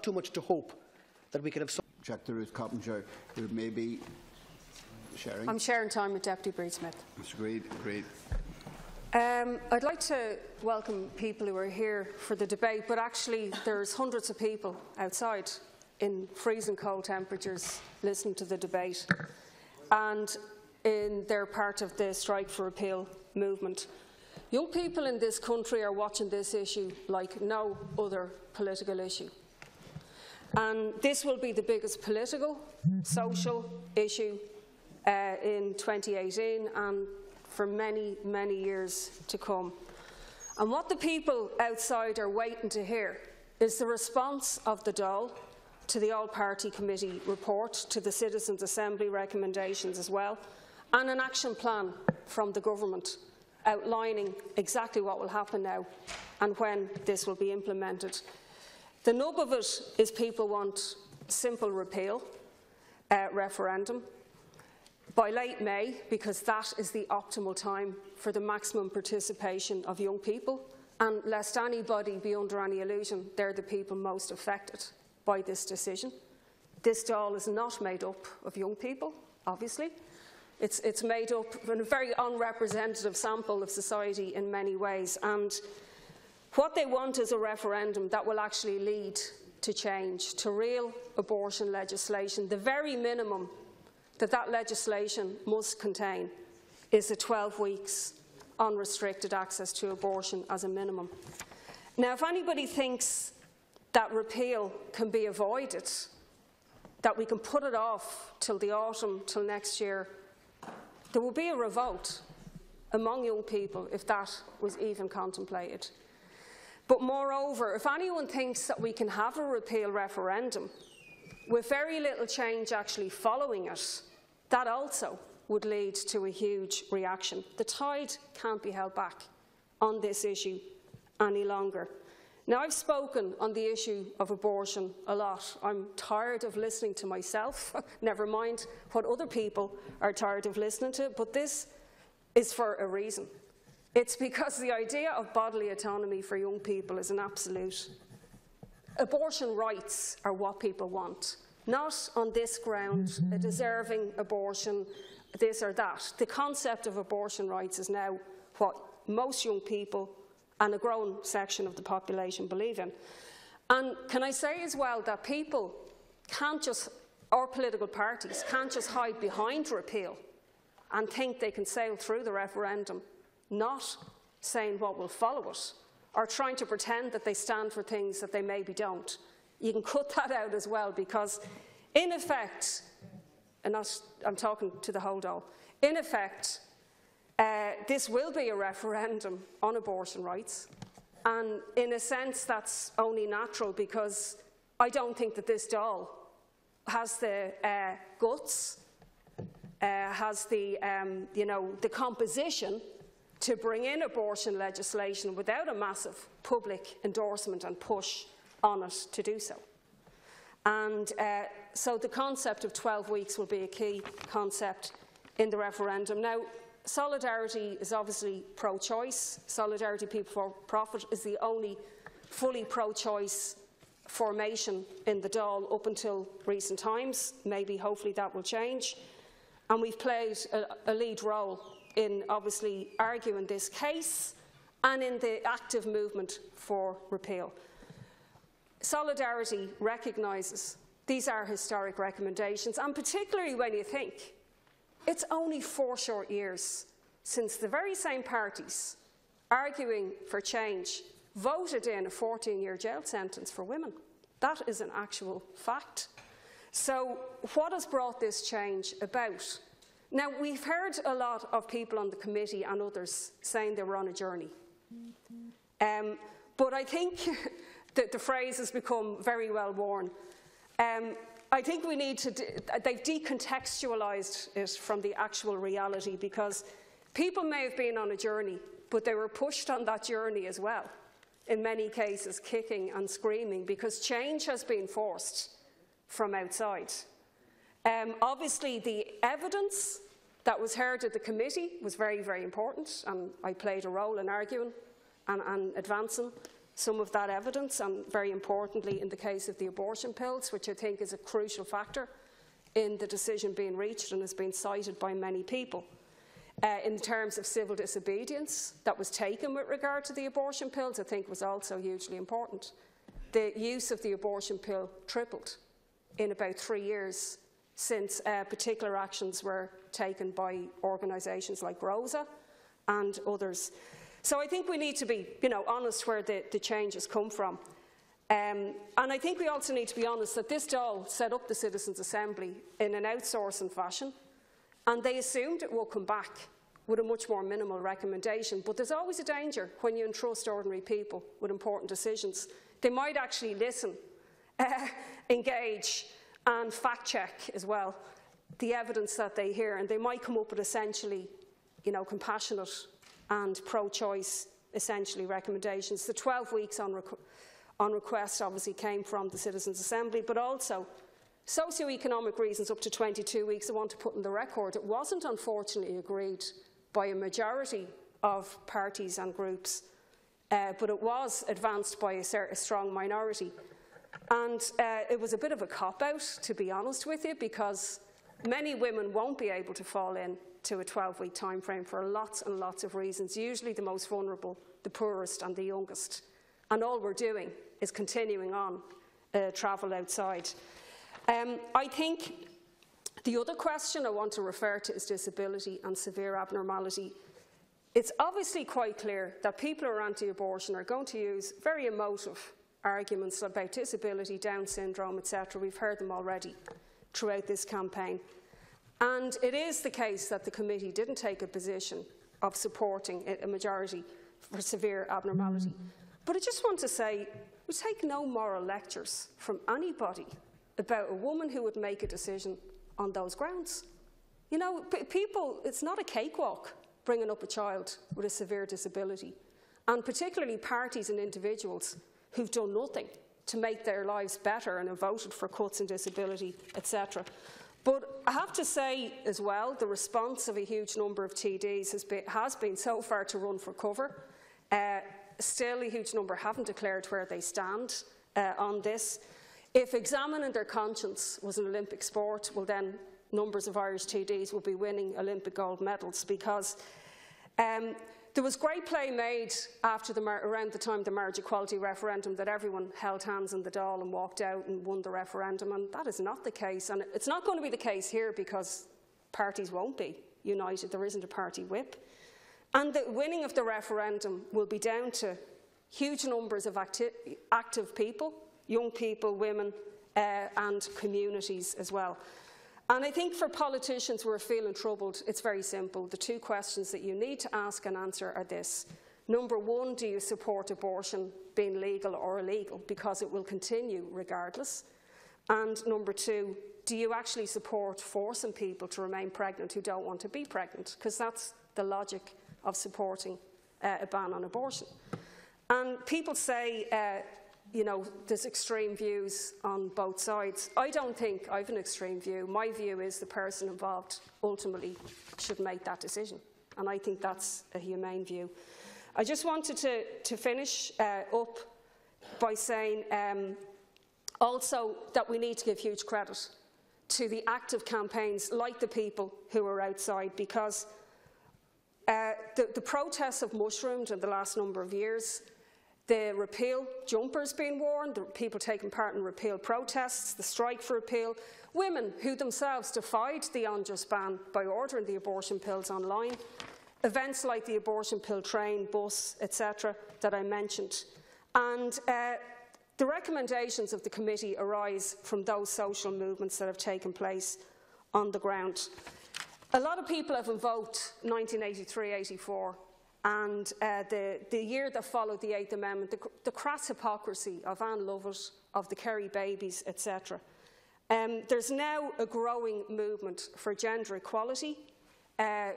too much to hope that we can have some. Check the Ruth Coppinger. There may be sharing. I'm sharing time with Deputy Breed-Smith. Agreed. Agreed. I'd like to welcome people who are here for the debate, but actually there's hundreds of people outside in freezing cold temperatures listening to the debate, and they're part of the Strike for Repeal movement. Young people in this country are watching this issue like no other political issue. And this will be the biggest political, social issue in 2018 and for many, many years to come. And what the people outside are waiting to hear is the response of the Dail to the All-Party Committee report, to the Citizens' Assembly recommendations as well, and an action plan from the government outlining exactly what will happen now and when this will be implemented. The nub of it is people want simple repeal referendum by late May, because that is the optimal time for the maximum participation of young people, and lest anybody be under any illusion, they're the people most affected by this decision. This Dáil is not made up of young people, obviously. It's made up of a very unrepresentative sample of society in many ways, and what they want is a referendum that will actually lead to change, to real abortion legislation. The very minimum that legislation must contain is a 12 weeks unrestricted access to abortion as a minimum. Now, if anybody thinks that repeal can be avoided, that we can put it off till the autumn, till next year, there will be a revolt among young people if that was even contemplated. But moreover, if anyone thinks that we can have a repeal referendum with very little change actually following it, that also would lead to a huge reaction. The tide can't be held back on this issue any longer. Now, I've spoken on the issue of abortion a lot. I'm tired of listening to myself, never mind what other people are tired of listening to, but this is for a reason. It's because the idea of bodily autonomy for young people is an absolute. Abortion rights are what people want, not on this ground, a deserving abortion, this or that. The concept of abortion rights is now what most young people and a growing section of the population believe in. And can I say as well that people can't just, or political parties, can't just hide behind repeal and think they can sail through the referendum, not saying what will follow it, or trying to pretend that they stand for things that they maybe don't. You can cut that out as well, because in effect, and I'm talking to the whole Dáil, in effect, this will be a referendum on abortion rights, and in a sense that's only natural, because I don't think that this Dáil has the guts, has the the composition to bring in abortion legislation without a massive public endorsement and push on it to do so. And so the concept of 12 weeks will be a key concept in the referendum. Now, Solidarity is obviously pro-choice. Solidarity People for Profit is the only fully pro-choice formation in the Dáil up until recent times. Maybe, hopefully, that will change. And we've played a lead role in obviously arguing this case and in the active movement for repeal. Solidarity recognises these are historic recommendations, and particularly when you think it's only 4 short years since the very same parties arguing for change voted in a 14-year jail sentence for women. That is an actual fact. So what has brought this change about? Now, we've heard a lot of people on the committee and others saying they were on a journey. But I think that the phrase has become very well worn. I think we need to, they've decontextualised it from the actual reality, because people may have been on a journey, but they were pushed on that journey as well, in many cases kicking and screaming, because change has been forced from outside. Obviously, the evidence that was heard at the committee was very, very important, and I played a role in arguing and advancing some of that evidence, and very importantly in the case of the abortion pills, which I think is a crucial factor in the decision being reached and has been cited by many people. In terms of civil disobedience that was taken with regard to the abortion pills, I think was also hugely important. The use of the abortion pill tripled in about 3 years since particular actions were taken by organisations like Rosa and others. So I think we need to be, honest where the changes come from. And I think we also need to be honest that this Dáil set up the Citizens' Assembly in an outsourcing fashion, and they assumed it would come back with a much more minimal recommendation. But there's always a danger when you entrust ordinary people with important decisions. They might actually listen, engage, and fact-check as well the evidence that they hear, and they might come up with essentially, compassionate and pro-choice, essentially, recommendations. The 12 weeks on request obviously came from the Citizens' Assembly, but also socio-economic reasons up to 22 weeks I want to put in the record. It wasn't unfortunately agreed by a majority of parties and groups, but it was advanced by a strong minority. And it was a bit of a cop-out, to be honest with you, because many women won't be able to fall into a 12-week time frame for lots and lots of reasons, usually the most vulnerable, the poorest and the youngest. And all we're doing is continuing on travel outside. I think the other question I want to refer to is disability and severe abnormality. It's obviously quite clear that people who are anti-abortion are going to use very emotive arguments about disability, Down syndrome, etc. We've heard them already throughout this campaign. And it is the case that the committee didn't take a position of supporting a majority for severe abnormality. But I just want to say, we take no moral lectures from anybody about a woman who would make a decision on those grounds. People, it's not a cakewalk bringing up a child with a severe disability, and particularly parties and individuals who've done nothing to make their lives better and have voted for cuts in disability, etc. But I have to say as well, the response of a huge number of TDs has been so far to run for cover. Still, a huge number haven't declared where they stand on this. If examining their conscience was an Olympic sport, well then numbers of Irish TDs will be winning Olympic gold medals, because there was great play made around the time of the marriage equality referendum that everyone held hands in the Dáil and walked out and won the referendum, and that is not the case. And it's not going to be the case here because parties won't be united. There isn't a party whip. And the winning of the referendum will be down to huge numbers of active people, young people, women, and communities as well. And I think for politicians who are feeling troubled, it's very simple. The two questions that you need to ask and answer are this. Number one, do you support abortion being legal or illegal? Because it will continue regardless. And number two, do you actually support forcing people to remain pregnant who don't want to be pregnant? Because that's the logic of supporting a ban on abortion. And people say, there's extreme views on both sides. I don't think I have an extreme view. My view is the person involved ultimately should make that decision. And I think that's a humane view. I just wanted to finish up by saying also that we need to give huge credit to the active campaigns like the people who are outside, because the protests have mushroomed in the last number of years. The repeal jumpers being worn, the people taking part in repeal protests, the strike for repeal, women who themselves defied the unjust ban by ordering the abortion pills online, events like the abortion pill train, bus, etc. that I mentioned. And the recommendations of the committee arise from those social movements that have taken place on the ground. A lot of people have invoked 1983-84 and the year that followed the 8th Amendment, the crass hypocrisy of Anne Lovett, of the Kerry babies, etc. There's now a growing movement for gender equality.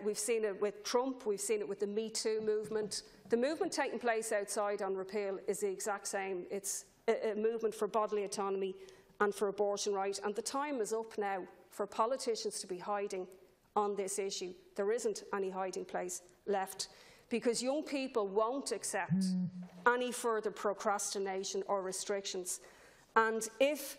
We've seen it with Trump, we've seen it with the Me Too movement. The movement taking place outside on repeal is the exact same. It's a movement for bodily autonomy and for abortion rights, and the time is up now for politicians to be hiding on this issue. There isn't any hiding place left. because young people won't accept any further procrastination or restrictions. And if,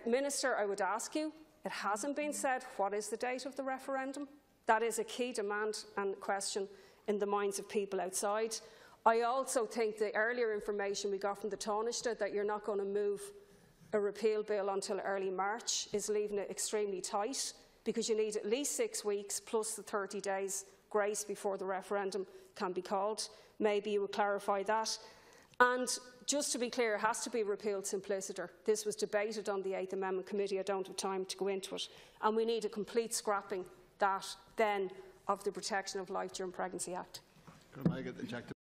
Minister, I would ask you, it hasn't been said, what is the date of the referendum? That is a key demand and question in the minds of people outside. I also think the earlier information we got from the Taoiseach that you're not going to move a repeal bill until early March is leaving it extremely tight, because you need at least 6 weeks plus the 30 days grace before the referendum can be called. Maybe you would clarify that. And just to be clear, it has to be repealed simpliciter. This was debated on the 8th Amendment Committee. I don't have time to go into it. And we need a complete scrapping that then of the Protection of Life During Pregnancy Act.